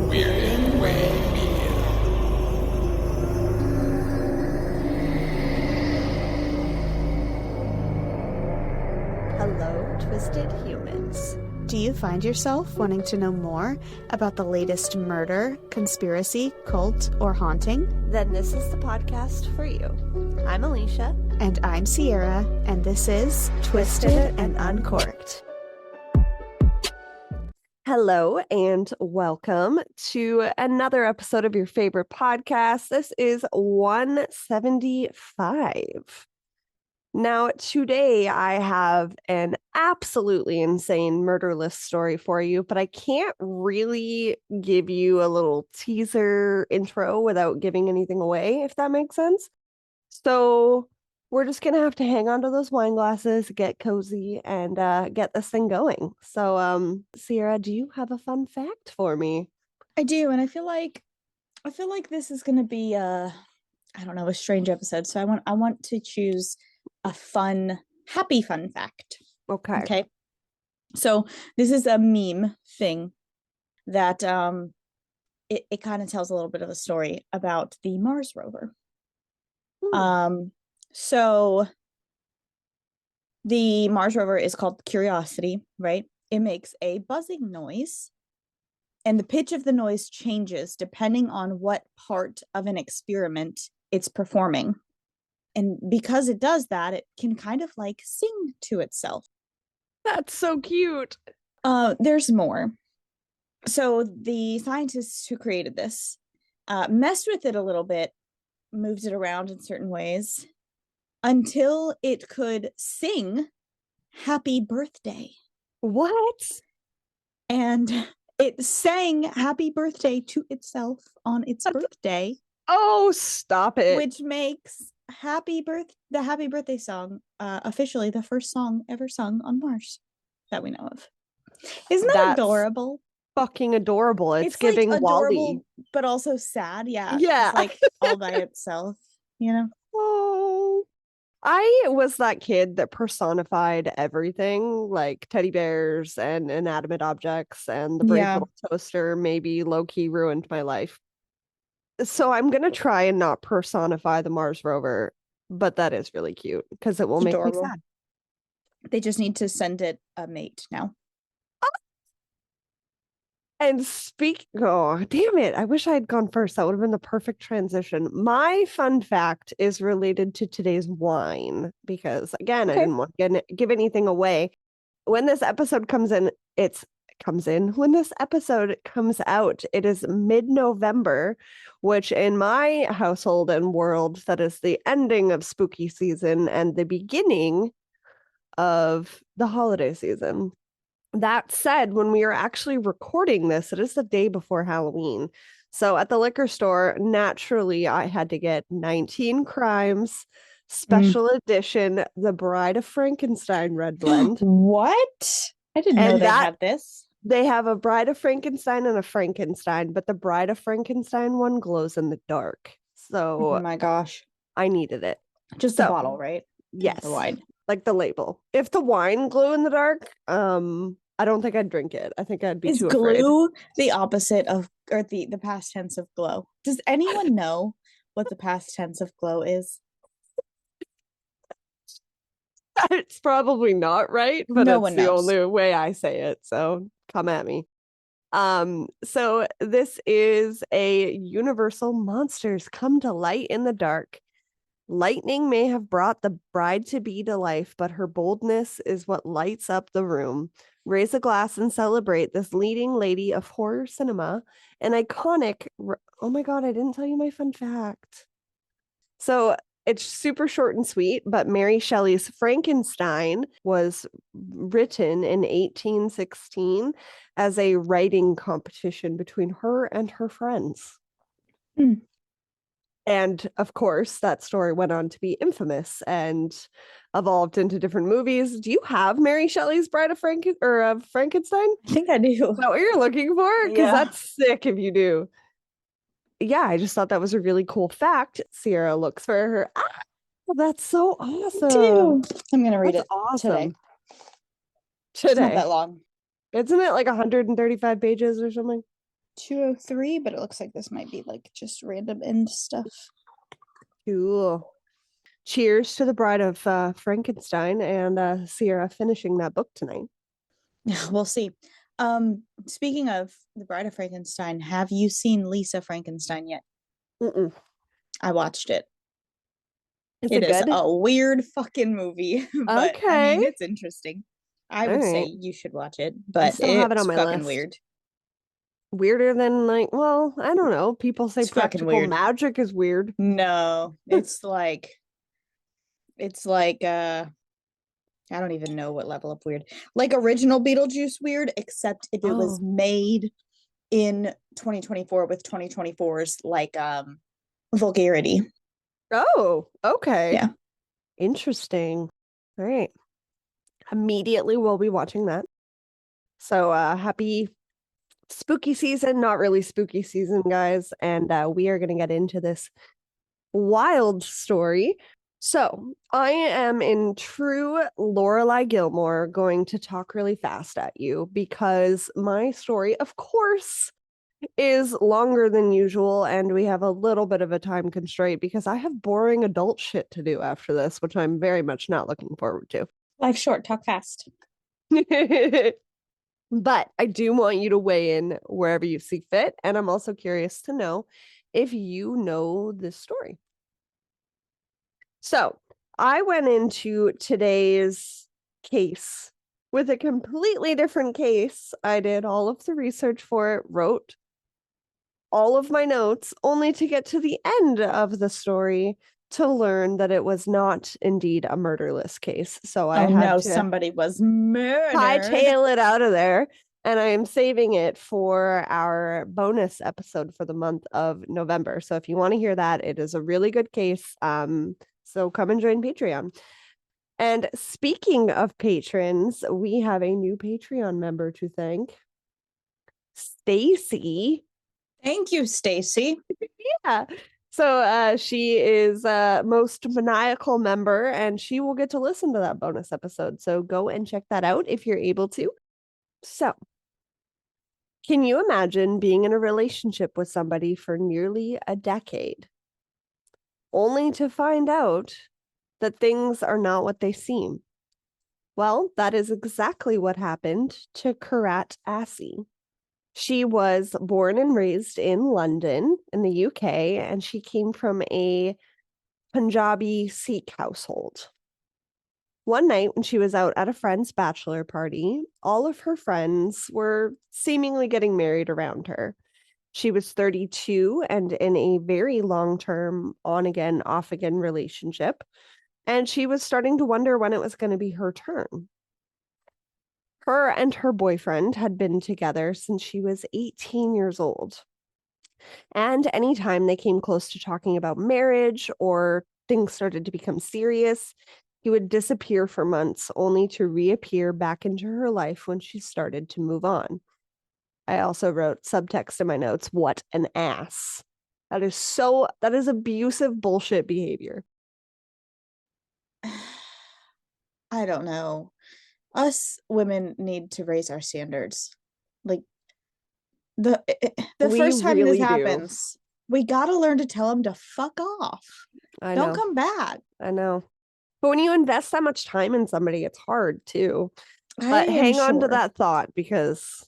We're in Way Media. Hello, twisted humans. Do you find yourself wanting to know more about the latest murder, conspiracy, cult, or haunting? Then this is the podcast for you. I'm Alecia. And I'm Sierra, and this is Twisted and Uncorked. Hello and welcome to another episode of your favorite podcast. This is 175. Now, today I have an absolutely insane murderless story for you, but I can't really give you a little teaser intro without giving anything away, if that makes sense. So we're just going to have to hang on to those wine glasses, get cozy, and get this thing going. So, Sierra, do you have a fun fact for me? I do, and I feel like this is going to be a strange episode. So I want to choose a happy fun fact. Okay. So this is a meme thing that it kind of tells a little bit of a story about the Mars rover. So the Mars rover is called Curiosity, right? It makes a buzzing noise, and the pitch of the noise changes depending on what part of an experiment it's performing. And because it does that, it can kind of like sing to itself. That's so cute. There's more. So the scientists who created this messed with it a little bit, moved it around in certain ways until it could sing happy birthday. What? And it sang happy birthday to itself on its birthday. Oh, stop it. Which makes the happy birthday song officially the first song ever sung on Mars that we know of. Isn't that adorable? Fucking adorable. It's giving like adorable, Wally, but also sad. Yeah. Yeah. It's like all by itself, you know? Oh, I was that kid that personified everything, like teddy bears and inanimate objects, and the brave little toaster maybe low-key ruined my life. So I'm going to try and not personify the Mars rover, but that is really cute because it will make me sad. They just need to send it a mate now. And oh, damn it. I wish I had gone first. That would have been the perfect transition. My fun fact is related to today's wine because, again, I didn't want to give anything away. When this episode comes in, when this episode comes out, it is mid-November, which in my household and world, that is the ending of spooky season and the beginning of the holiday season. That said, when we are actually recording this, it is the day before Halloween. So at the liquor store, naturally, I had to get 19 Crimes Special Edition, The Bride of Frankenstein Red Blend. What? I didn't know they had this. They have a Bride of Frankenstein and a Frankenstein, but the Bride of Frankenstein one glows in the dark. So, oh my gosh, I needed it. Just the bottle, right? Yes, the wine, like the label. If the wine glowed in the dark, I don't think I'd drink it. I think I'd be too afraid. Is glue the opposite of, or the past tense of glow? Does anyone know what the past tense of glow is? It's probably not right, but it's the only way I say it. So come at me. So this is a Universal Monsters Come to Light in the Dark. Lightning may have brought the bride-to-be to life, but her boldness is what lights up the room. Raise a glass and celebrate this leading lady of horror cinema, an iconic... Oh my god, I didn't tell you my fun fact. So it's super short and sweet, but Mary Shelley's Frankenstein was written in 1816 as a writing competition between her and her friends. And of course, that story went on to be infamous and evolved into different movies. Do you have Mary Shelley's Bride of Frankenstein? I think I do. Is that what you're looking for? Because that's sick if you do. Yeah, I just thought that was a really cool fact. Sierra looks for her. That's so awesome. I'm going to read it awesome. today. It's not that long. Isn't it like 135 pages or something? 203, but it looks like this might be like just random end stuff. Cool. Cheers to the Bride of Frankenstein and Sierra finishing that book tonight. We'll see. Speaking of the Bride of Frankenstein, have you seen Lisa Frankenstein yet? Mm-mm. I watched it. It is good? a weird fucking movie, but okay. I mean, it's interesting. I would say you should watch it, but I still have it on my fucking list. Weird. Weirder than like, well, I don't know. People say It's practical magic is weird. No, it's like I don't even know what level of weird. Like original Beetlejuice weird, except if it was made in 2024 with 2024's like vulgarity. Oh, okay. Yeah. Interesting. All right. Immediately we'll be watching that. So happy spooky season, not really spooky season, guys. And we are going to get into this wild story. So I am in true Lorelai Gilmore going to talk really fast at you because my story, of course, is longer than usual, and we have a little bit of a time constraint because I have boring adult shit to do after this, which I'm very much not looking forward to. Life short, talk fast. But I do want you to weigh in wherever you see fit, and I'm also curious to know if you know this story. So I went into today's case with a completely different case. I did all of the research for it, wrote all of my notes, only to get to the end of the story to learn that it was not indeed a murderless case. So I had to somebody was murdered. Hightail it out of there. And I am saving it for our bonus episode for the month of November. So if you want to hear that, it is a really good case. So come and join Patreon. And speaking of patrons, we have a new Patreon member to thank. Stacy. Thank you, Stacy. Yeah. So she is most maniacal member, and she will get to listen to that bonus episode. So go and check that out if you're able to. So can you imagine being in a relationship with somebody for nearly a decade, only to find out that things are not what they seem? Well, that is exactly what happened to Kirat Assi. She was born and raised in London in the UK, and she came from a Punjabi Sikh household. One night when she was out at a friend's bachelor party, all of her friends were seemingly getting married around her. She was 32 and in a very long-term on-again, off-again relationship, and she was starting to wonder when it was going to be her turn. Her and her boyfriend had been together since she was 18 years old. And anytime they came close to talking about marriage or things started to become serious, he would disappear for months, only to reappear back into her life when she started to move on. I also wrote subtext in my notes, what an ass. That is abusive bullshit behavior. I don't know. Us women need to raise our standards. Like the first time this happens, we gotta learn to tell them to fuck off. Don't come back. I know. But when you invest that much time in somebody, it's hard too. But hang on to that thought because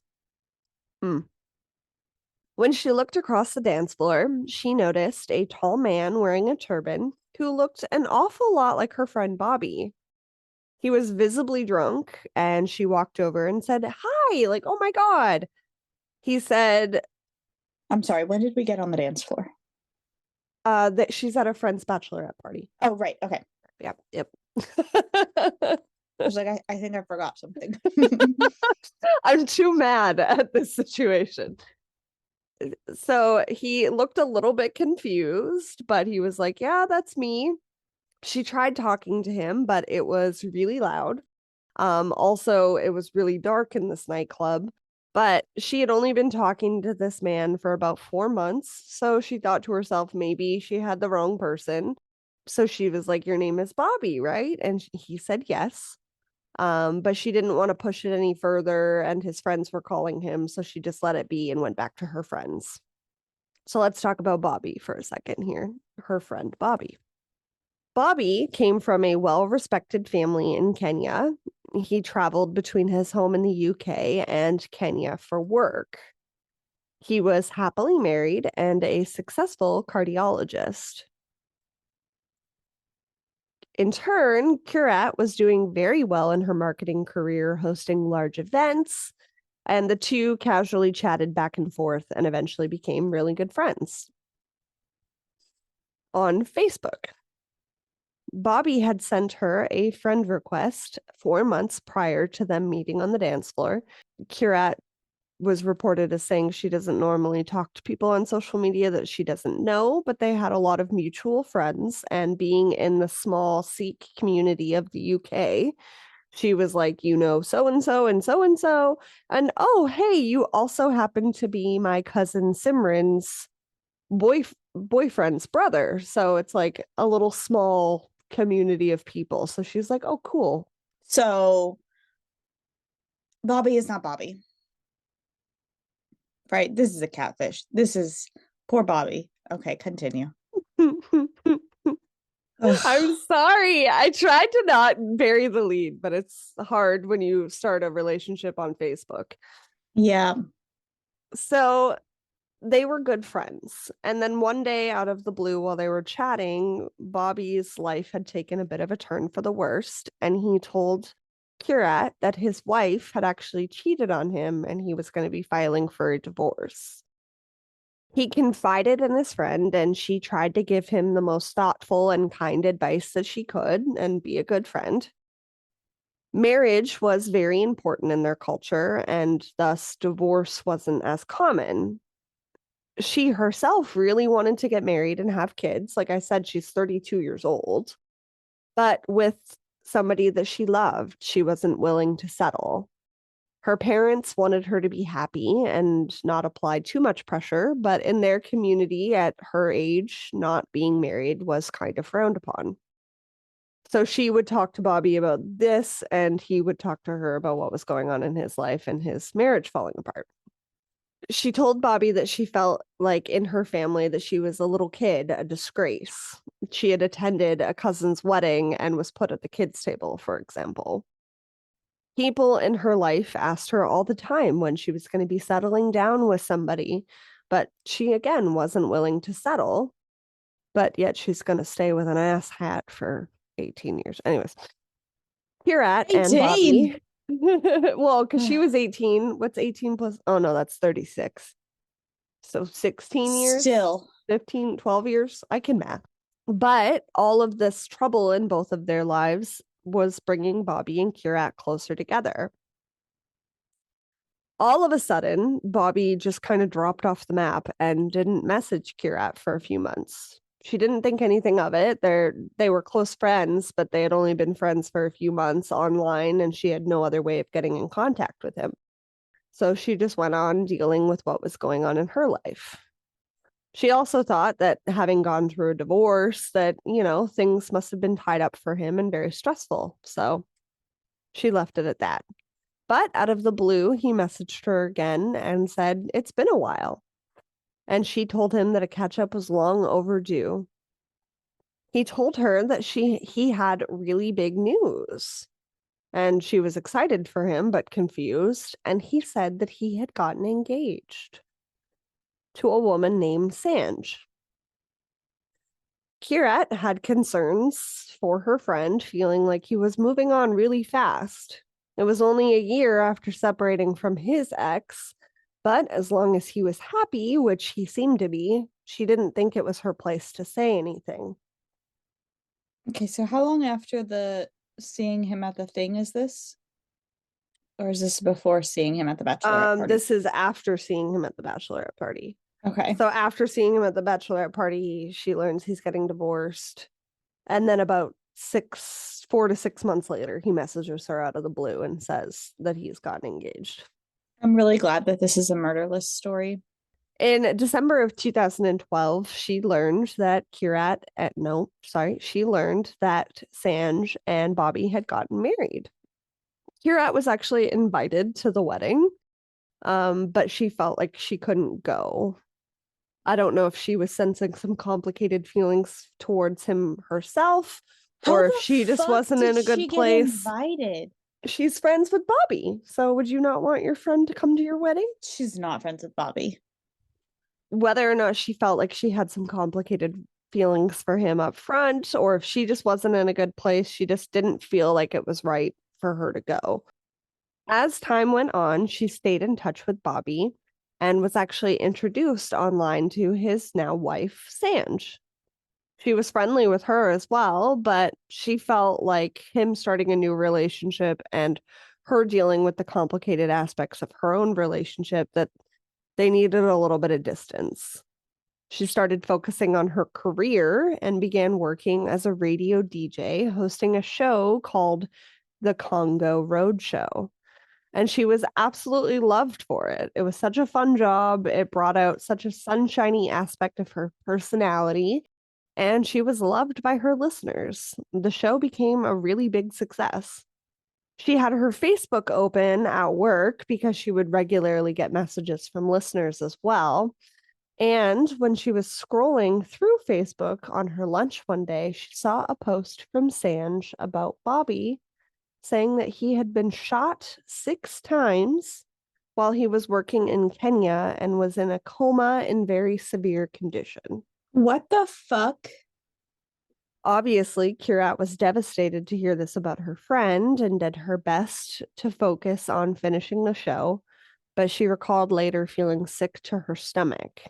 when she looked across the dance floor, she noticed a tall man wearing a turban who looked an awful lot like her friend Bobby. He was visibly drunk, and she walked over and said, "Hi," like, "Oh my God." He said, "I'm sorry, when did we get on the dance floor?" That she's at a friend's bachelorette party. Oh, right. Okay. Yep. I was like, I think I forgot something. I'm too mad at this situation. So he looked a little bit confused, but he was like, "Yeah, that's me." She tried talking to him, but it was really loud. Also, it was really dark in this nightclub, but she had only been talking to this man for about 4 months. So she thought to herself, maybe she had the wrong person. So she was like, "Your name is Bobby, right?" And he said yes. But she didn't want to push it any further, and his friends were calling him, so she just let it be and went back to her friends. So let's talk about Bobby for a second here. Her friend Bobby. Bobby came from a well-respected family in Kenya. He traveled between his home in the UK and Kenya for work. He was happily married and a successful cardiologist. In turn, Kirat was doing very well in her marketing career, hosting large events, and the two casually chatted back and forth and eventually became really good friends. On Facebook, Bobby had sent her a friend request 4 months prior to them meeting on the dance floor. Kirat was reported as saying she doesn't normally talk to people on social media that she doesn't know, but they had a lot of mutual friends. And being in the small Sikh community of the UK, she was like, you know, so-and-so and so-and-so. And oh, hey, you also happen to be my cousin Simran's boyfriend's brother. So it's like a little small community of people. So she's like, oh, cool. So Bobby is not Bobby. Right? This is a catfish. This is poor Bobby. Okay, continue. I'm sorry. I tried to not bury the lead, but it's hard when you start a relationship on Facebook. Yeah. So they were good friends. And then one day out of the blue, while they were chatting, Bobby's life had taken a bit of a turn for the worst. And he told Kirat that his wife had actually cheated on him and he was going to be filing for a divorce. He confided in his friend, and she tried to give him the most thoughtful and kind advice that she could and be a good friend. Marriage was very important in their culture, and thus divorce wasn't as common. She herself really wanted to get married and have kids. Like I said, she's 32 years old. But with somebody that she loved, she wasn't willing to settle. Her parents wanted her to be happy and not apply too much pressure, but in their community at her age, not being married was kind of frowned upon. So she would talk to Bobby about this, and he would talk to her about what was going on in his life and his marriage falling apart. She told Bobby that she felt like in her family that she was a little kid, a disgrace. She had attended a cousin's wedding and was put at the kids' table, for example. People in her life asked her all the time when she was going to be settling down with somebody, but she again wasn't willing to settle. But yet she's going to stay with an ass hat for 18 years. Anyways, Kirat and Bobby. Well, because she was 18. What's 18 plus? Oh, no, that's 36. So 16 years? Still. 15, 12 years? I can math. But all of this trouble in both of their lives was bringing Bobby and Kirat closer together. All of a sudden, Bobby just kind of dropped off the map and didn't message Kirat for a few months. She didn't think anything of it. They were close friends, but they had only been friends for a few months online, and she had no other way of getting in contact with him. So she just went on dealing with what was going on in her life. She also thought that having gone through a divorce, that, you know, things must have been tied up for him and very stressful. So she left it at that. But out of the blue, he messaged her again and said, it's been a while. And she told him that a catch-up was long overdue. He told her that he had really big news. And she was excited for him, but confused. And he said that he had gotten engaged to a woman named Sanj. Kirat had concerns for her friend, feeling like he was moving on really fast. It was only a year after separating from his ex, but as long as he was happy, which he seemed to be, she didn't think it was her place to say anything. Okay, so how long after the seeing him at the thing is this? Or is this before seeing him at the bachelorette party? This is after seeing him at the bachelorette party. Okay. So after seeing him at the bachelorette party, she learns he's getting divorced. And then about 4 to 6 months later, he messages her out of the blue and says that he's gotten engaged. I'm really glad that this is a murderless story. In December of 2012, she learned that she learned that Sanj and Bobby had gotten married. Kirat was actually invited to the wedding, but she felt like she couldn't go. I don't know if she was sensing some complicated feelings towards him herself, or if she just wasn't in a good place. Invited? She's friends with Bobby. So would you not want your friend to come to your wedding? She's not friends with Bobby. Whether or not she felt like she had some complicated feelings for him up front, or if she just wasn't in a good place, she just didn't feel like it was right for her to go. As time went on, she stayed in touch with Bobby and was actually introduced online to his now wife, Sanj. She was friendly with her as well, but she felt like him starting a new relationship and her dealing with the complicated aspects of her own relationship, that they needed a little bit of distance. She started focusing on her career and began working as a radio DJ, hosting a show called the Congo Roadshow. And she was absolutely loved for it. It was such a fun job. It brought out such a sunshiny aspect of her personality, and she was loved by her listeners. The show became a really big success. She had her Facebook open at work because she would regularly get messages from listeners as well. And when she was scrolling through Facebook on her lunch one day, she saw a post from Sanj about Bobby saying that he had been shot 6 times while he was working in Kenya and was in a coma in very severe condition. What the fuck? Obviously, Kirat was devastated to hear this about her friend and did her best to focus on finishing the show, but she recalled later feeling sick to her stomach.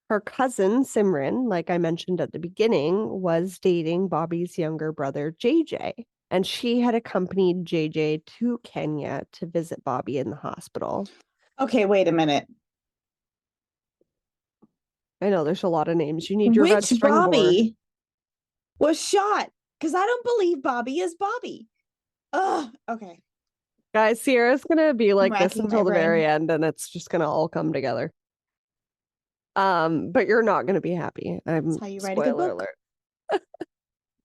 Her cousin, Simran, like I mentioned at the beginning, was dating Bobby's younger brother, JJ, and she had accompanied JJ to Kenya to visit Bobby in the hospital. Okay, wait a minute. I know there's a lot of names. You need your Which Bobby board. was shot? Because I don't believe Bobby is Bobby. Ugh, okay. Guys, Sierra's going to be like this until the brain. very end, and it's just going to all come together. But you're not going to be happy. That's how you write a good book. Alert.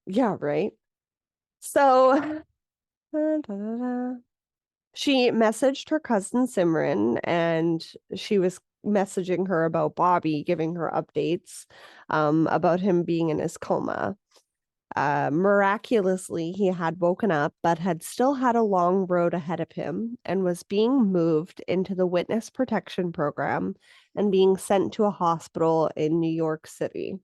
Yeah, right. So she messaged her cousin Simran, and she was messaging her about Bobby, giving her updates about him being in his coma. Miraculously, he had woken up, but had still had a long road ahead of him and was being moved into the witness protection program and being sent to a hospital in New York City.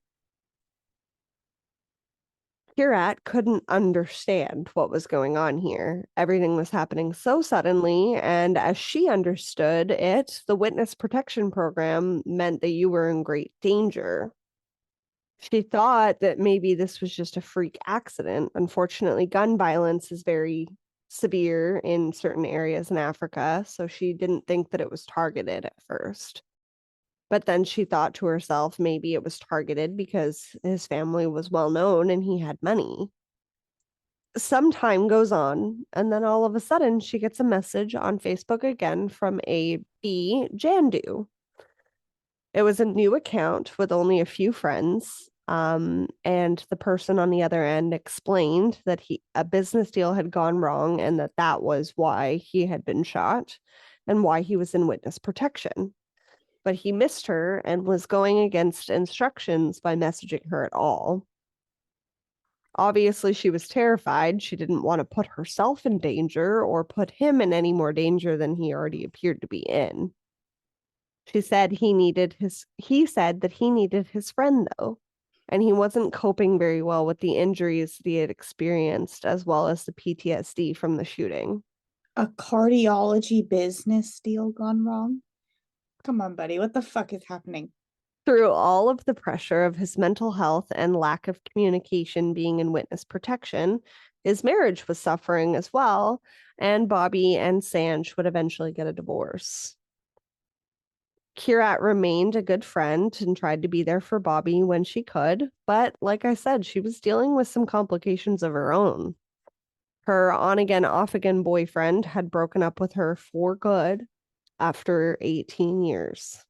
Kirat couldn't understand what was going on here. Everything was happening so suddenly, and as she understood it, the witness protection program meant that you were in great danger. She thought that maybe this was just a freak accident. Unfortunately, gun violence is very severe in certain areas in Africa, so she didn't think that it was targeted at first. But then she thought to herself, maybe it was targeted because his family was well known and he had money. Some time goes on, and then all of a sudden she gets a message on Facebook again from a Bobby Jandu. It was a new account with only a few friends. And the person on the other end explained that a business deal had gone wrong and that was why he had been shot and why he was in witness protection. But he missed her and was going against instructions by messaging her at all. Obviously, she was terrified. She didn't want to put herself in danger or put him in any more danger than he already appeared to be in. He said that he needed his friend, though, and he wasn't coping very well with the injuries that he had experienced, as well as the PTSD from the shooting. A cardiology business deal gone wrong? Come on, buddy. What the fuck is happening? Through all of the pressure of his mental health and lack of communication being in witness protection, his marriage was suffering as well, and Bobby and Sanj would eventually get a divorce. Kirat remained a good friend and tried to be there for Bobby when she could, but like I said, she was dealing with some complications of her own. Her on-again, off-again boyfriend had broken up with her for good after 18 years.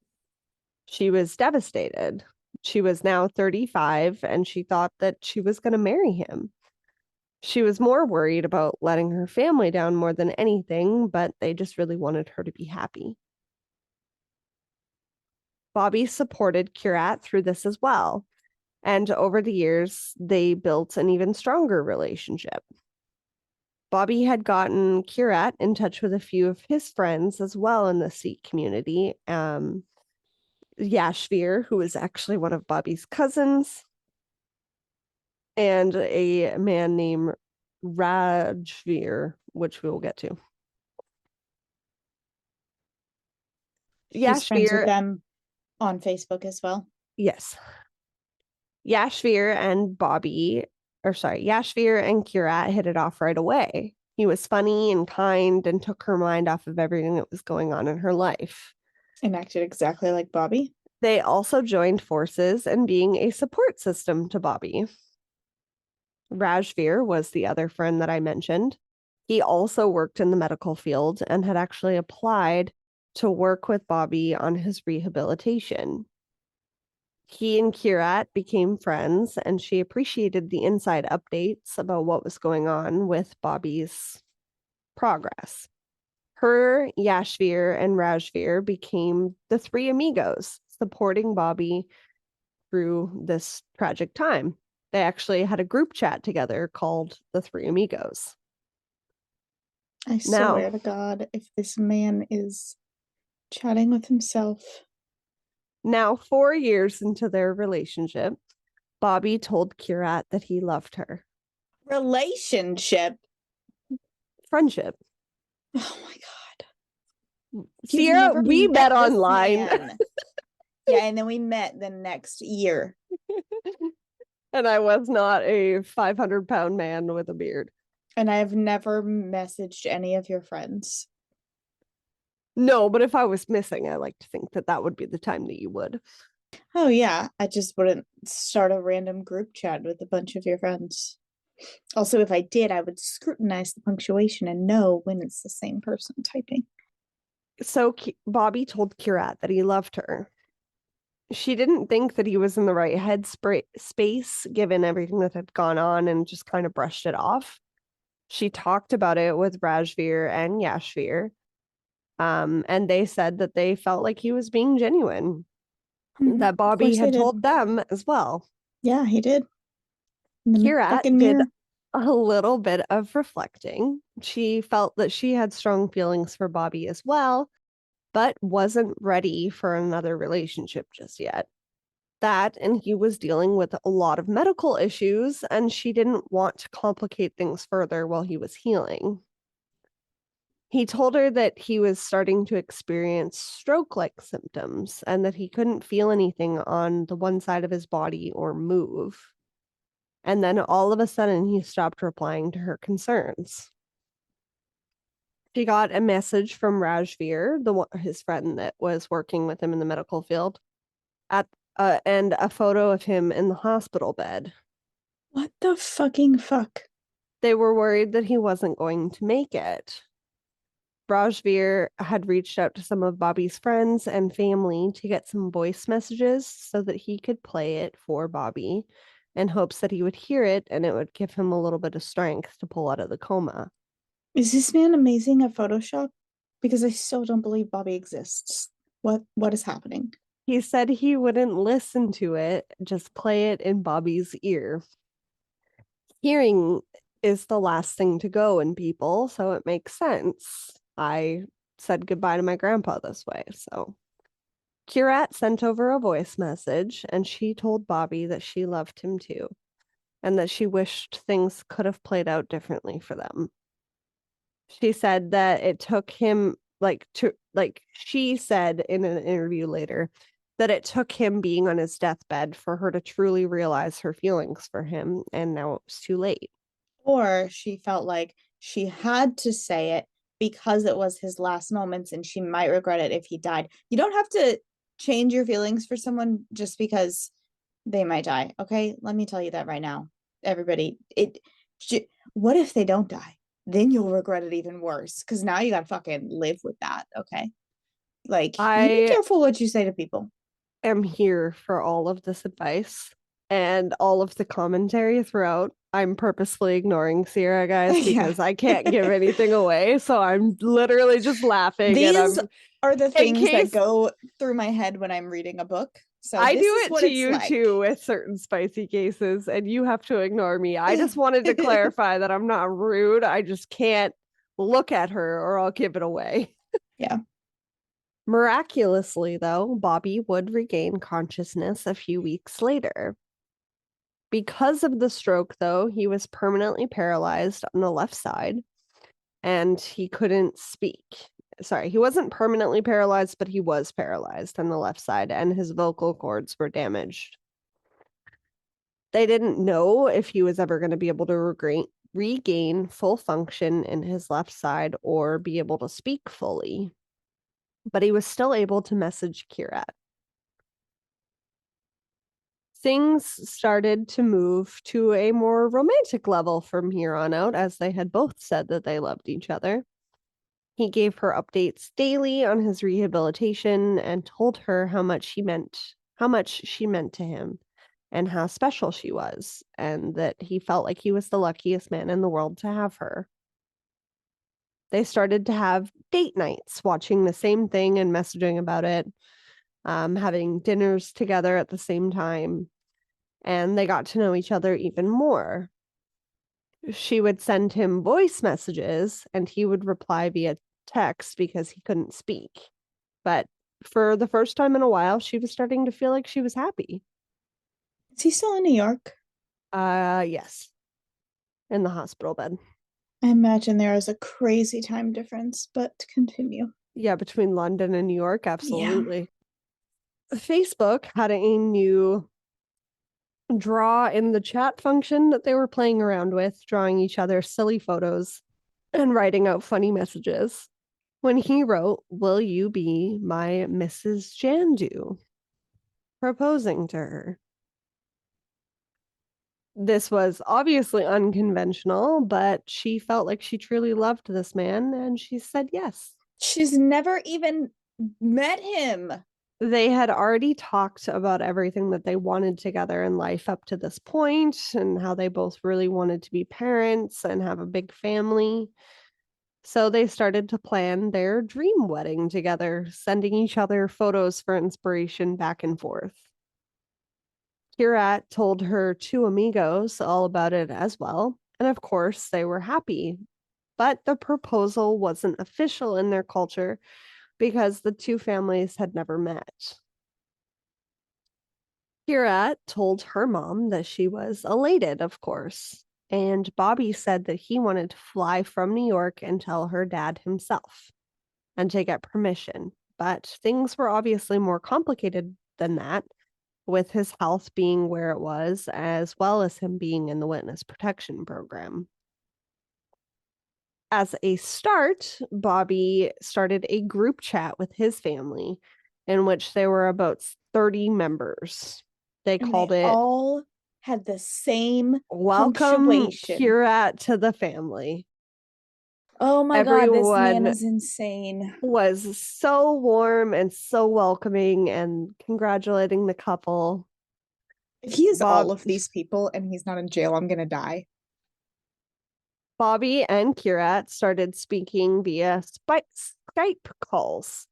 She was devastated. She was now 35, and she thought that she was going to marry him. She was more worried about letting her family down more than anything, but they just really wanted her to be happy. Bobby supported Kirat through this as well. And over the years, they built an even stronger relationship. Bobby had gotten Kirat in touch with a few of his friends as well in the Sikh community. Yashvir, who was actually one of Bobby's cousins, and a man named Rajvir, which we will get to. He's friends with them on Facebook as well. Yes. Yashvir and Kirat hit it off right away. He was funny and kind and took her mind off of everything that was going on in her life. And acted exactly like Bobby. They also joined forces in being a support system to Bobby. Rajvir was the other friend that I mentioned. He also worked in the medical field and had actually applied to work with Bobby on his rehabilitation. He and Kirat became friends, and she appreciated the inside updates about what was going on with Bobby's progress. Her, Yashvir, and Rajvir became the three amigos, supporting Bobby through this tragic time. They actually had a group chat together called the Three Amigos. I swear to God, if this man is chatting with himself. Now, 4 years into their relationship, Bobby told Kirat that he loved her. Relationship? Friendship. Oh my God. Sierra, we met online. Yeah, and then we met the next year. And I was not a 500-pound man with a beard. And I've never messaged any of your friends. No, but if I was missing, I like to think that that would be the time that you would. Oh, yeah. I just wouldn't start a random group chat with a bunch of your friends. Also, if I did, I would scrutinize the punctuation and know when it's the same person typing. So Bobby told Kirat that he loved her. She didn't think that he was in the right space given everything that had gone on and just kind of brushed it off. She talked about it with Rajvir and Yashvir. And they said that they felt like he was being genuine. That Bobby had told them as well. Yeah, he did. Kirat did a little bit of reflecting. She felt that she had strong feelings for Bobby as well, but wasn't ready for another relationship just yet. That, and he was dealing with a lot of medical issues, and she didn't want to complicate things further while he was healing. He told her that he was starting to experience stroke-like symptoms and that he couldn't feel anything on the one side of his body or move. And then all of a sudden, he stopped replying to her concerns. She got a message from Rajvir, his friend that was working with him in the medical field, and a photo of him in the hospital bed. What the fucking fuck? They were worried that he wasn't going to make it. Rajvir had reached out to some of Bobby's friends and family to get some voice messages so that he could play it for Bobby in hopes that he would hear it and it would give him a little bit of strength to pull out of the coma. Is this man amazing at Photoshop? Because I still don't believe Bobby exists. What is happening? He said he wouldn't listen to it, just play it in Bobby's ear. Hearing is the last thing to go in people, so it makes sense. I said goodbye to my grandpa this way, so. Kirat sent over a voice message, and she told Bobby that she loved him too, and that she wished things could have played out differently for them. She said that it took him, she said in an interview later, that it took him being on his deathbed for her to truly realize her feelings for him, and now it was too late. Or she felt like she had to say it because it was his last moments and she might regret it if he died. You don't have to change your feelings for someone just because they might die, okay? Let me tell you that right now. Everybody, what if they don't die? Then you'll regret it even worse because now you gotta fucking live with that, okay? Like, you be careful what you say to people. I'm here for all of this advice and all of the commentary throughout. I'm purposefully ignoring Sierra, guys, Yeah. because I can't give anything away. So I'm literally just laughing. These are the things that case- go through my head when I'm reading a book. So I this do is it what to it's you like. too with certain spicy cases, and you have to ignore me. I just wanted to clarify that I'm not rude. I just can't look at her or I'll give it away. Yeah. Miraculously, though, Bobby would regain consciousness a few weeks later. Because of the stroke, though, he was permanently paralyzed on the left side and he couldn't speak. Sorry, he wasn't permanently paralyzed, but he was paralyzed on the left side and his vocal cords were damaged. They didn't know if he was ever going to be able to regain full function in his left side or be able to speak fully, but he was still able to message Kirat. Things started to move to a more romantic level from here on out, as they had both said that they loved each other. He gave her updates daily on his rehabilitation and told her how much she meant to him and how special she was, and that he felt like he was the luckiest man in the world to have her. They started to have date nights, watching the same thing and messaging about it, having dinners together at the same time. And they got to know each other even more. She would send him voice messages and he would reply via text because he couldn't speak. But for the first time in a while, she was starting to feel like she was happy. Is he still in New York? Yes. In the hospital bed. I imagine there is a crazy time difference, but continue. Yeah, between London and New York, absolutely. Yeah. Facebook had a new draw in the chat function that they were playing around with, drawing each other silly photos and writing out funny messages. When he wrote, "Will you be my Mrs. Jandu?" proposing to her. This was obviously unconventional, but she felt like she truly loved this man and she said yes. She's never even met him. They had already talked about everything that they wanted together in life up to this point and how they both really wanted to be parents and have a big family. So they started to plan their dream wedding together, sending each other photos for inspiration back and forth. Kirat told her two amigos all about it as well, and of course they were happy. But the proposal wasn't official in their culture because the two families had never met. Kirat told her mom that she was elated, of course, and Bobby said that he wanted to fly from New York and tell her dad himself and to get permission. But things were obviously more complicated than that, with his health being where it was, as well as him being in the witness protection program. As a start, Bobby started a group chat with his family in which there were about 30 members. They called it all had the same "Welcome Kirat to the family." Oh my God, this man is insane. Was so warm and so welcoming and congratulating the couple. If he is all of these people and he's not in jail, I'm gonna die. Bobby and Kirat started speaking via Skype calls.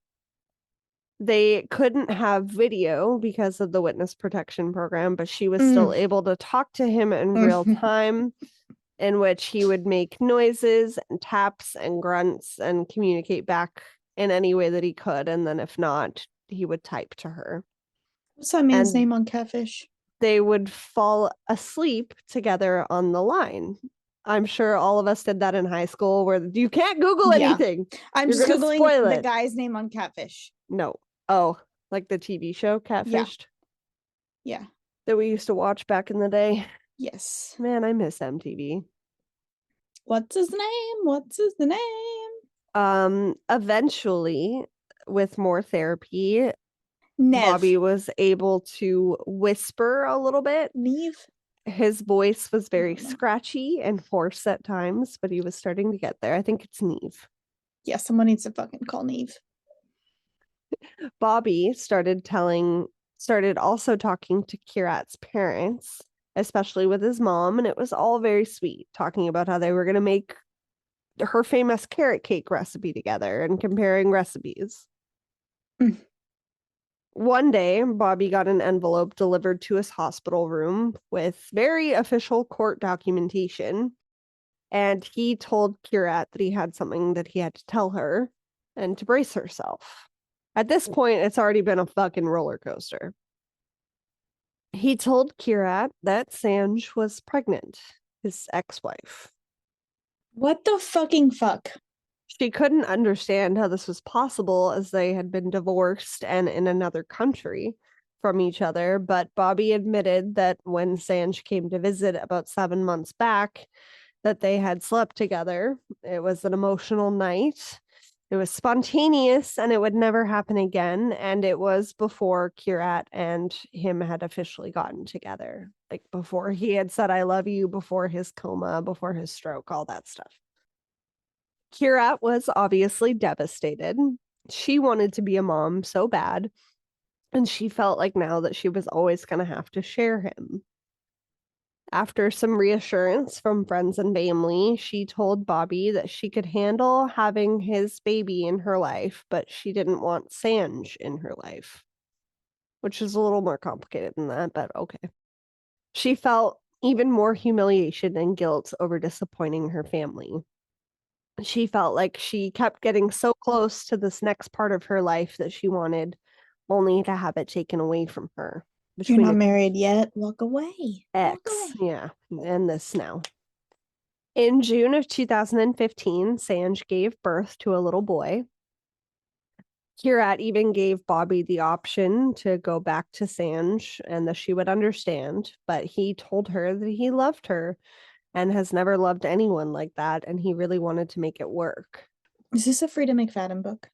They couldn't have video because of the witness protection program, but she was still able to talk to him in real time, in which he would make noises and taps and grunts and communicate back in any way that he could. And then if not, he would type to her. What's that man's name on Catfish? They would fall asleep together on the line. I'm sure all of us did that in high school where you can't Google anything. I'm just Googling the guy's name on Catfish. No. Oh, like the TV show Catfished? Yeah. That we used to watch back in the day. Yes. Man, I miss MTV. What's his name? Eventually, with more therapy, Bobby was able to whisper a little bit. Neve? His voice was very scratchy and hoarse at times, but he was starting to get there. I think it's Neve. Yeah, someone needs to fucking call Neve. Bobby started also talking to Kirat's parents especially with his mom, and it was all very sweet, talking about how they were going to make her famous carrot cake recipe together and comparing recipes. One day, Bobby got an envelope delivered to his hospital room with very official court documentation, and he told Kirat that he had something that he had to tell her and to brace herself. At this point, it's already been a fucking roller coaster. He told Kirat that Sanj was pregnant, his ex-wife. What the fucking fuck? She couldn't understand how this was possible, as they had been divorced and in another country from each other, but Bobby admitted that when Sanj came to visit about 7 months back, that they had slept together. It was an emotional night. It was spontaneous, and it would never happen again. And it was before Kirat and him had officially gotten together. Like before he had said, "I love you," before his coma, before his stroke, all that stuff. Kirat was obviously devastated. She wanted to be a mom so bad, and she felt like now that she was always going to have to share him. After some reassurance from friends and family, she told Bobby that she could handle having his baby in her life, but she didn't want Sanj in her life, which is a little more complicated than that, but okay. She felt even more humiliation and guilt over disappointing her family. She felt like she kept getting so close to this next part of her life that she wanted, only to have it taken away from her. You're not married yet. Walk away. Yeah, and this now. In June of 2015, Sanj gave birth to a little boy. Kirat even gave Bobby the option to go back to Sanj and that she would understand, but he told her that he loved her and has never loved anyone like that, and he really wanted to make it work. Is this a Freida McFadden book?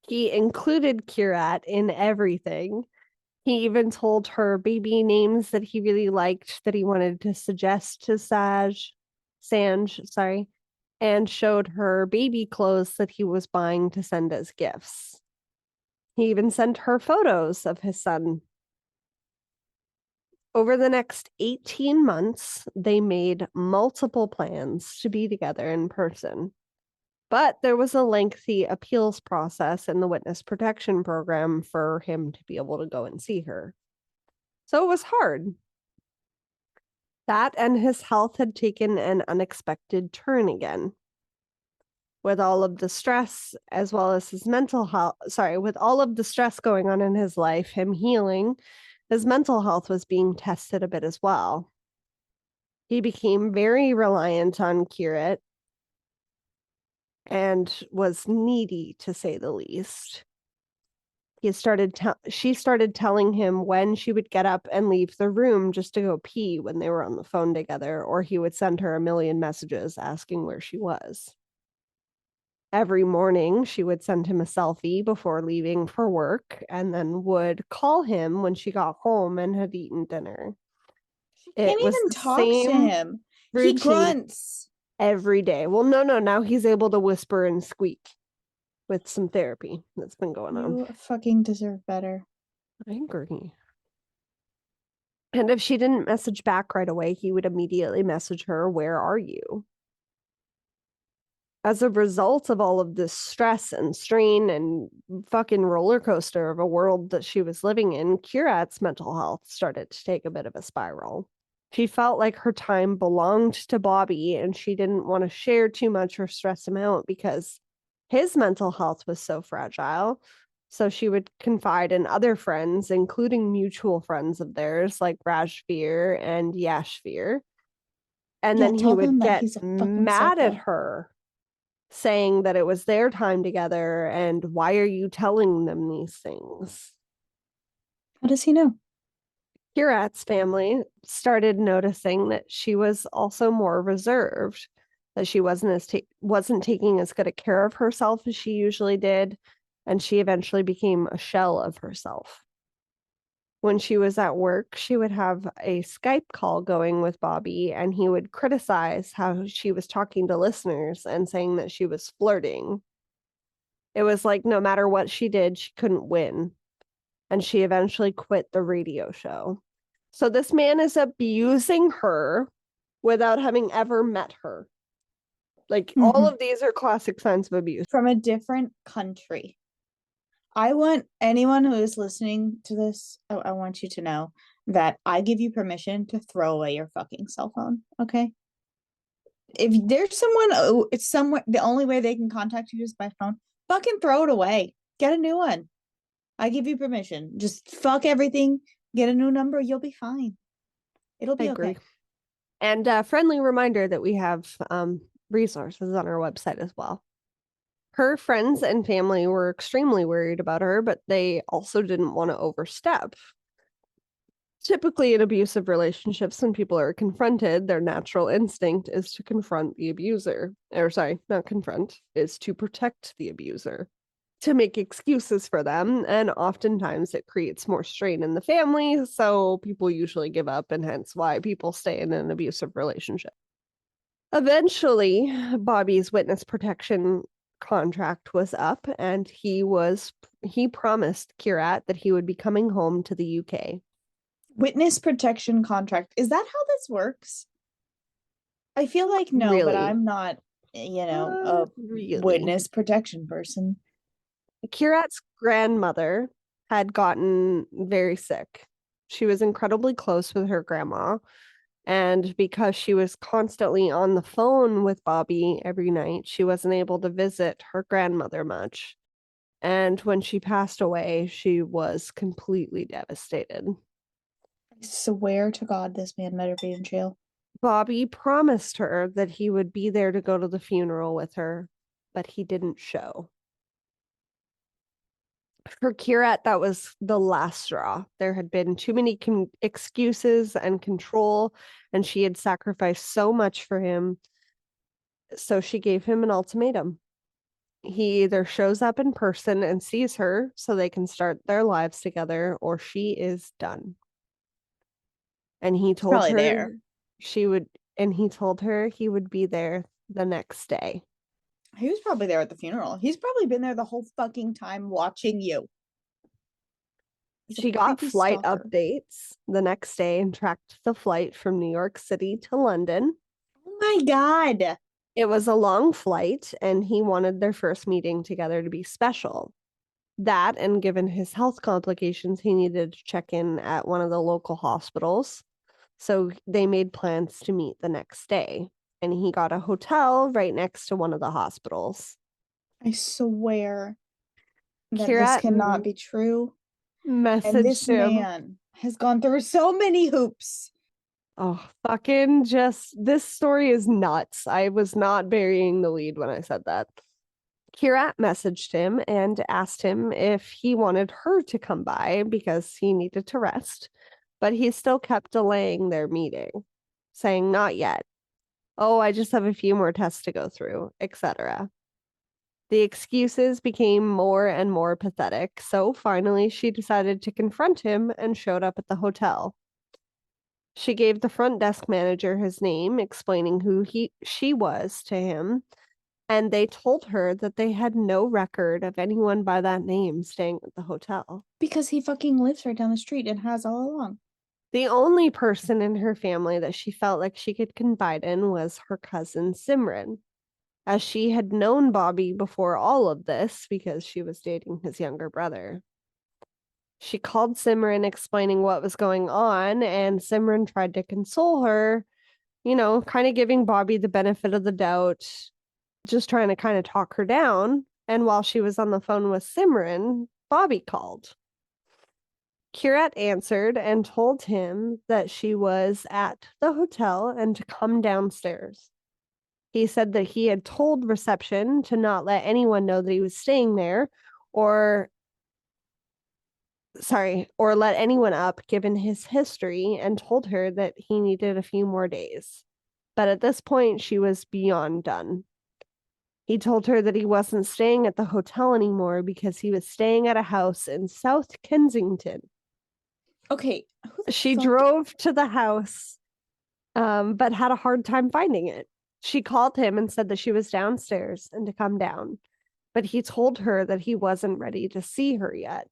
He included Kirat in everything. He even told her baby names that he really liked, that he wanted to suggest to Sanj, and showed her baby clothes that he was buying to send as gifts. He even sent her photos of his son. Over the next 18 months, they made multiple plans to be together in person. But there was a lengthy appeals process in the witness protection program for him to be able to go and see her. So it was hard. That and his health had taken an unexpected turn again. With all of the stress, as well as his mental health, with all of the stress going on in his life, him healing, his mental health was being tested a bit as well. He became very reliant on Kirat and was needy, to say the least. She started telling him when she would get up and leave the room just to go pee when they were on the phone together, or he would send her a million messages asking where she was. Every morning, she would send him a selfie before leaving for work, and then would call him when she got home and had eaten dinner. She can't even talk to him. He grunts every day. Well, no, now he's able to whisper and squeak with some therapy that's been going on. You fucking deserve better. I agree. And if she didn't message back right away, he would immediately message her, "Where are you?" As a result of all of this stress and strain and fucking roller coaster of a world that she was living in, Kirat's mental health started to take a bit of a spiral. She felt like her time belonged to Bobby, and she didn't want to share too much or stress him out because his mental health was so fragile. So she would confide in other friends, including mutual friends of theirs like Rajveer and Yashveer. And then he would get mad at her, saying that it was their time together and why are you telling them these things? How does he know? Kirat's family started noticing that she was also more reserved, that she wasn't taking as good a care of herself as she usually did, and she eventually became a shell of herself. When she was at work, she would have a Skype call going with Bobby, and he would criticize how she was talking to listeners and saying that she was flirting. It was like no matter what she did, she couldn't win. And she eventually quit the radio show. So this man is abusing her without having ever met her. Like, all of these are classic signs of abuse. From a different country. I want anyone who is listening to this, I want you to know that I give you permission to throw away your fucking cell phone, okay? If there's someone, it's somewhere, the only way they can contact you is by phone, fucking throw it away. Get a new one. I give you permission. Just fuck everything, get a new number, you'll be fine. It'll be okay. And a friendly reminder that we have resources on our website as well. Her friends and family were extremely worried about her, but they also didn't want to overstep. Typically, in abusive relationships, when people are confronted, their natural instinct is to confront the abuser. Or sorry, not confront, is to protect the abuser, to make excuses for them. And oftentimes it creates more strain in the family. So people usually give up, and hence why people stay in an abusive relationship. Eventually, Bobby's witness protection contract was up, and he promised Kirat that he would be coming home to the UK. Witness protection contract. Is that how this works? I feel like no, really? But I'm not, a really witness protection person. Kirat's grandmother had gotten very sick. She was incredibly close with her grandma. And because she was constantly on the phone with Bobby every night, she wasn't able to visit her grandmother much. And when she passed away, she was completely devastated. I swear to God, this man better be in jail. Bobby promised her that he would be there to go to the funeral with her, but he didn't show. For Kirat, that was the last straw. There had been too many excuses and control, and she had sacrificed so much for him. So she gave him an ultimatum. He either shows up in person and sees her so they can start their lives together, or she is done. And he told her he told her he would be there the next day. He was probably there at the funeral. He's probably been there the whole fucking time watching you. She got flight updates the next day and tracked the flight from New York City to London. Oh my God. It was a long flight, and he wanted their first meeting together to be special. That, and given his health complications, he needed to check in at one of the local hospitals. So they made plans to meet the next day, and he got a hotel right next to one of the hospitals. I swear that this cannot be true. And this man has gone through so many hoops. Oh, this story is nuts. I was not burying the lead when I said that. Kirat messaged him and asked him if he wanted her to come by because he needed to rest. But he still kept delaying their meeting, saying not yet. Oh, I just have a few more tests to go through, etc. The excuses became more and more pathetic, so finally she decided to confront him and showed up at the hotel. She gave the front desk manager his name, explaining who she was to him, and they told her that they had no record of anyone by that name staying at the hotel. Because he fucking lives right down the street and has all along. The only person in her family that she felt like she could confide in was her cousin Simran, as she had known Bobby before all of this because she was dating his younger brother. She called Simran explaining what was going on, and Simran tried to console her, kind of giving Bobby the benefit of the doubt, just trying to kind of talk her down. And while she was on the phone with Simran, Bobby called. Kirat answered and told him that she was at the hotel and to come downstairs. He said that he had told reception to not let anyone know that he was staying there or let anyone up given his history, and told her that he needed a few more days. But at this point, she was beyond done. He told her that he wasn't staying at the hotel anymore because he was staying at a house in South Kensington. Okay. She drove to the house, but had a hard time finding it. She called him and said that she was downstairs and to come down, but he told her that he wasn't ready to see her yet.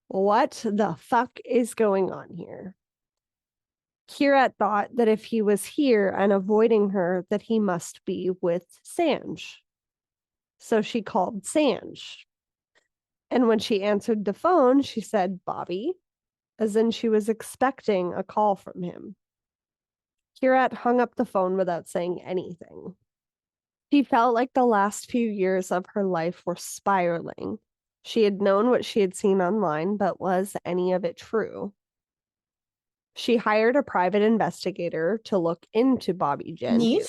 What the fuck is going on here? Kirat thought that if he was here and avoiding her, that he must be with Sanj. So she called Sanj. And when she answered the phone, she said, Bobby, as in she was expecting a call from him. Kirat hung up the phone without saying anything. She felt like the last few years of her life were spiraling. She had known what she had seen online, but was any of it true? She hired a private investigator to look into Bobby Jandu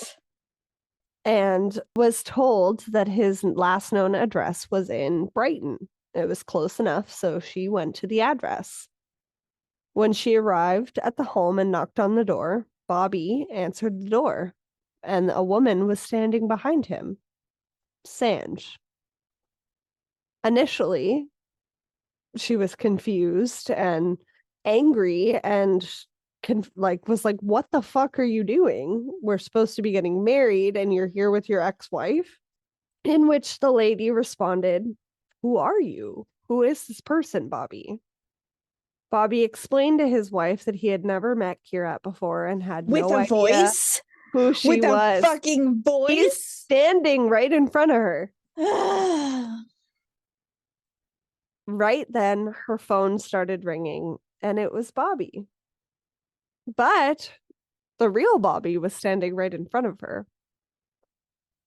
and was told that his last known address was in Brighton. It was close enough, so she went to the address. When she arrived at the home and knocked on the door, Bobby answered the door, and a woman was standing behind him, Sanj. Initially, she was confused and angry and was like, what the fuck are you doing? We're supposed to be getting married and you're here with your ex-wife. In which the lady responded, who are you? Who is this person, Bobby? Bobby explained to his wife that he had never met Kirat before and had no idea voice who she with was. A fucking voice. He's standing right in front of her. Right then, her phone started ringing, and it was Bobby. But the real Bobby was standing right in front of her.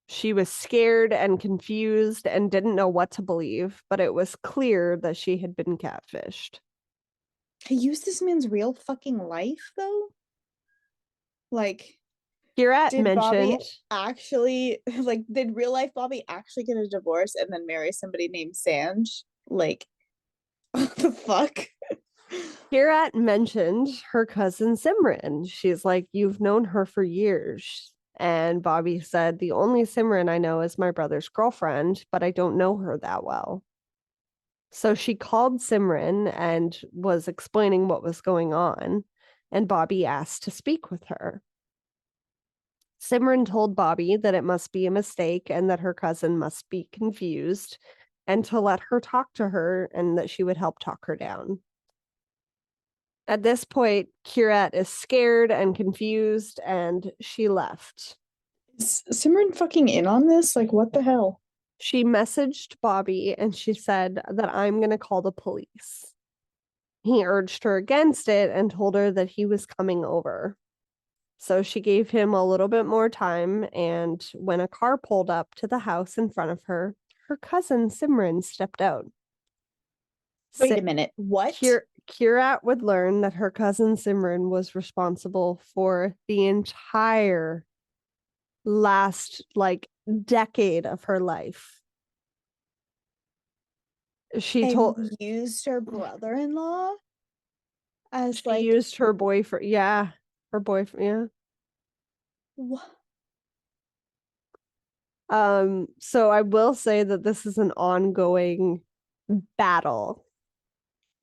She was scared and confused and didn't know what to believe, but it was clear that she had been catfished. I used this man's real fucking life, though? Like, Kirat did mentioned... Bobby actually, did real life Bobby actually get a divorce and then marry somebody named Sanj? Like, what the fuck? Kirat mentioned her cousin Simran. She's like, you've known her for years. And Bobby said, the only Simran I know is my brother's girlfriend, but I don't know her that well. So she called Simran and was explaining what was going on, and Bobby asked to speak with her. Simran told Bobby that it must be a mistake and that her cousin must be confused, and to let her talk to her and that she would help talk her down. At this point, Kirat is scared and confused, and she left. Is Simran fucking in on this? Like, what the hell? She messaged Bobby, and she said that I'm going to call the police. He urged her against it and told her that he was coming over. So she gave him a little bit more time, and when a car pulled up to the house in front of her, her cousin Simran stepped out. Wait a minute, what? Kirat would learn that her cousin Simran was responsible for the entire last, decade of her life. She used her brother-in-law as she used her boyfriend. Yeah, her boyfriend. Yeah. What? So I will say that this is an ongoing battle.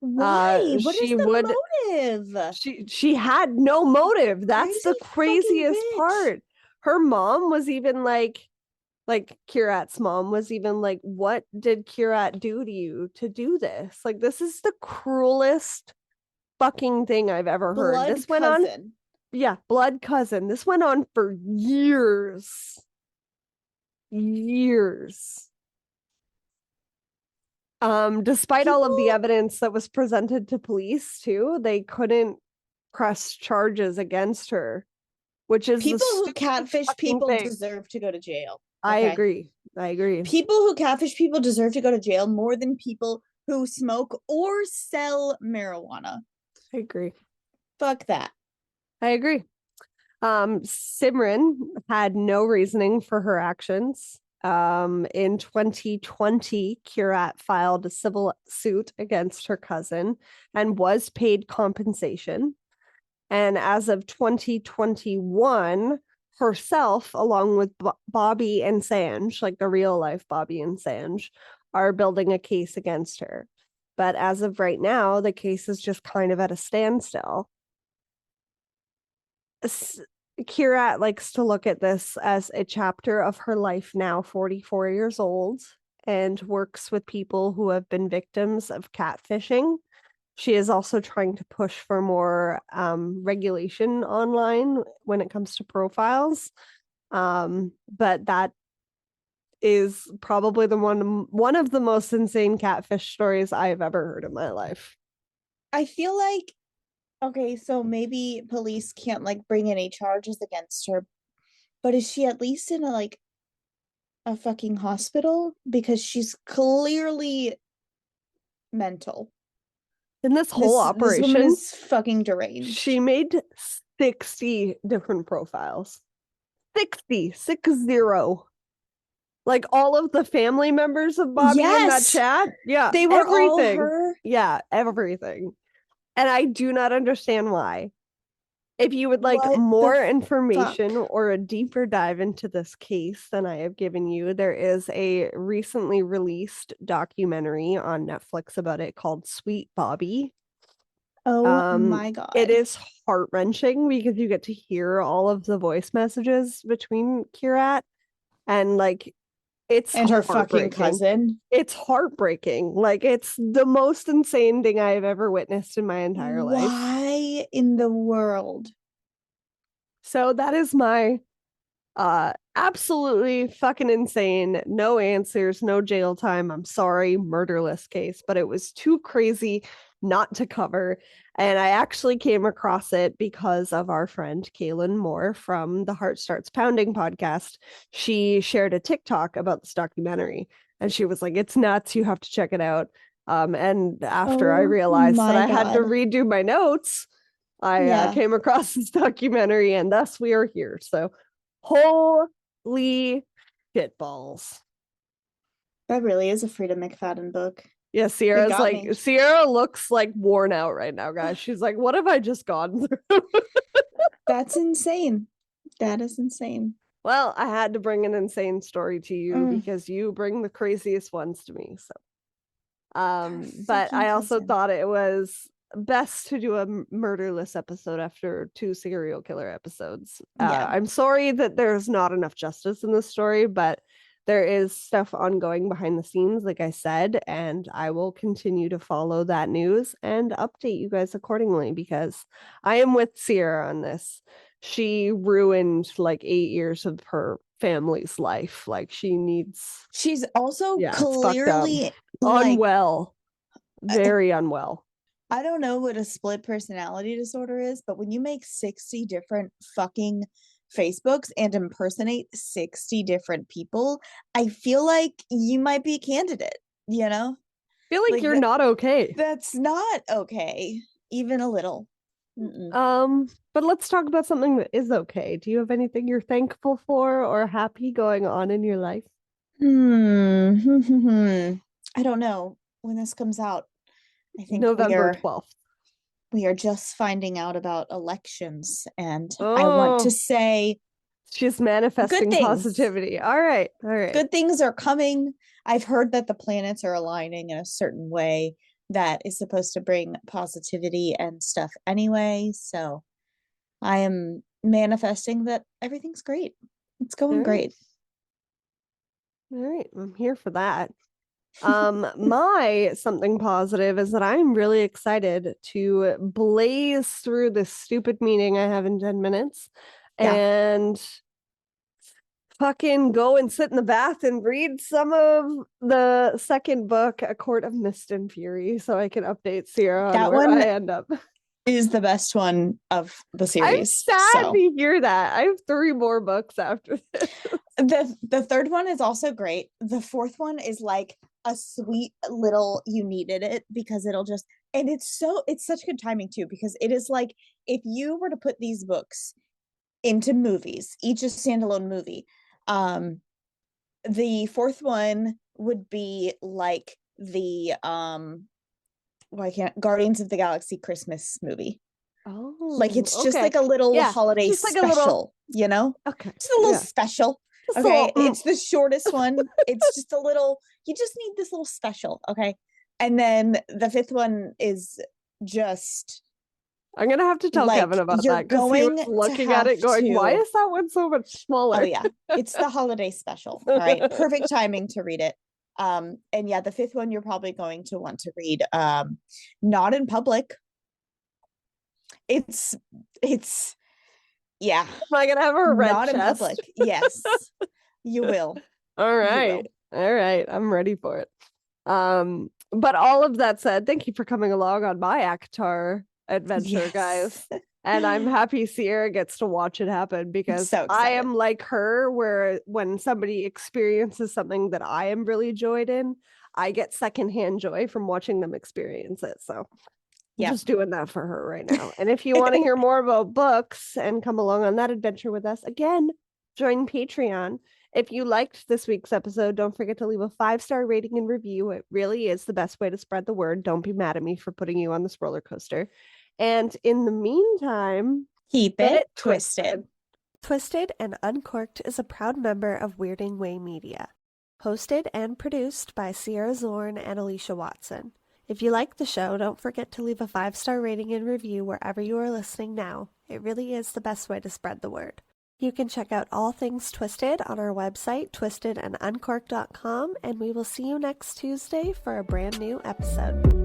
Why? What is the motive? She had no motive. That's the craziest part. Her mom was even like Kirat's mom was even like, what did Kirat do to you to do this? Like, this is the cruelest fucking thing I've ever heard. This went on. Yeah, blood cousin. This went on for years. Despite all of the evidence that was presented to police too, they couldn't press charges against her, which is people who catfish people deserve to go to jail. Okay? I agree. People who catfish people deserve to go to jail more than people who smoke or sell marijuana. I agree. Fuck that. I agree. Simran had no reasoning for her actions. In 2020, Kirat filed a civil suit against her cousin and was paid compensation. And as of 2021, herself, along with Bobby and Sanj, like the real life Bobby and Sanj, are building a case against her. But as of right now, the case is just kind of at a standstill. Kirat likes to look at this as a chapter of her life now, 44 years old, and works with people who have been victims of catfishing She is also trying to push for more regulation online when it comes to profiles. But that is probably one of the most insane catfish stories I've ever heard in my life. I feel like, okay, so maybe police can't like bring any charges against her, but is she at least in a fucking hospital? Because she's clearly mental. In this whole operation, this woman is fucking deranged. She made 60 different profiles. 60. Like all of the family members of Bobby in that chat. Yeah. They were everything. all her. Yeah, everything. And I do not understand why. If you would like more information or a deeper dive into this case than I have given you, there is a recently released documentary on Netflix about it called Sweet Bobby. Oh my God. It is heart-wrenching because you get to hear all of the voice messages between Kirat and like it's and her fucking cousin. It's heartbreaking. Like it's the most insane thing I have ever witnessed in my entire life. Why in the world? So that is my absolutely fucking insane, no answers, no jail time, I'm sorry, murderless case, but it was too crazy not to cover. And I actually came across it because of our friend Kaylin Moore from the Heart Starts Pounding podcast. She shared a TikTok about this documentary and she was like, it's nuts, you have to check it out. And after I realized that I had to redo my notes, I came across this documentary and thus we are here. So holy shitballs. That really is a Frida McFadden book. Yeah, Sierra's like, Sierra looks like worn out right now, guys. She's like, what have I just gone through? That's insane. That is insane. Well, I had to bring an insane story to you because you bring the craziest ones to me. So, but I also thought it was best to do a murderless episode after 2 serial killer episodes. I'm sorry that there's not enough justice in this story, but there is stuff ongoing behind the scenes, like I said, and I will continue to follow that news and update you guys accordingly because I am with Sierra on this. She ruined like 8 years of her family's life. Like she's also clearly unwell, very unwell. I don't know what a split personality disorder is, but when you make 60 different fucking Facebooks and impersonate 60 different people, I feel like you might be a candidate, you know? I feel like you're not okay. That's not okay, even a little. But let's talk about something that is okay. Do you have anything you're thankful for or happy going on in your life? I don't know when this comes out. I think November 12th. We are just finding out about elections, and I want to say she's manifesting positivity. All right. Good things are coming. I've heard that the planets are aligning in a certain way that is supposed to bring positivity and stuff anyway. So I am manifesting that everything's great. It's going great. All right. I'm here for that. My something positive is that I'm really excited to blaze through this stupid meeting I have in 10 minutes and fucking go and sit in the bath and read some of the second book, A Court of Mist and Fury, so I can update Sierra on where I end up. Is the best one of the series. I'm sad to hear that. I have 3 more books after this. The third one is also great. The fourth one is like a sweet little you needed it because it'll just, and it's such good timing too, because it is like if you were to put these books into movies, each a standalone movie, the fourth one would be like the Guardians of the Galaxy Christmas movie. Oh, like it's just like a little holiday just like special, you know? Okay. Just a little special. Okay. It's the shortest one. It's just a little, you just need this little special. Okay. And then the fifth one is just, I'm gonna have to tell Kevin about that because he was looking at it going, why is that one so much smaller? Oh yeah. It's the holiday special. All right. Perfect timing to read it. And yeah, the fifth one you're probably going to want to read. Not in public. It's yeah. Am I gonna have a red not chest? In public? Yes, you will. All right. All right, I'm ready for it. But all of that said, thank you for coming along on my ACOTAR adventure, guys. And I'm happy Sierra gets to watch it happen, because I am like her, where when somebody experiences something that I am really joyed in, I get secondhand joy from watching them experience it. So I'm just doing that for her right now. And if you want to hear more about books and come along on that adventure with us, again, join Patreon. If you liked this week's episode, don't forget to leave a 5-star rating and review. It really is the best way to spread the word. Don't be mad at me for putting you on this roller coaster. And in the meantime, keep it twisted. Twisted and Uncorked is a proud member of Weirding Way Media. Hosted and produced by Sierra Zorn and Alecia Watson. If you like the show, don't forget to leave a 5-star rating and review wherever you are listening now. It really is the best way to spread the word. You can check out all things Twisted on our website, twistedanduncorked.com, and we will see you next Tuesday for a brand new episode.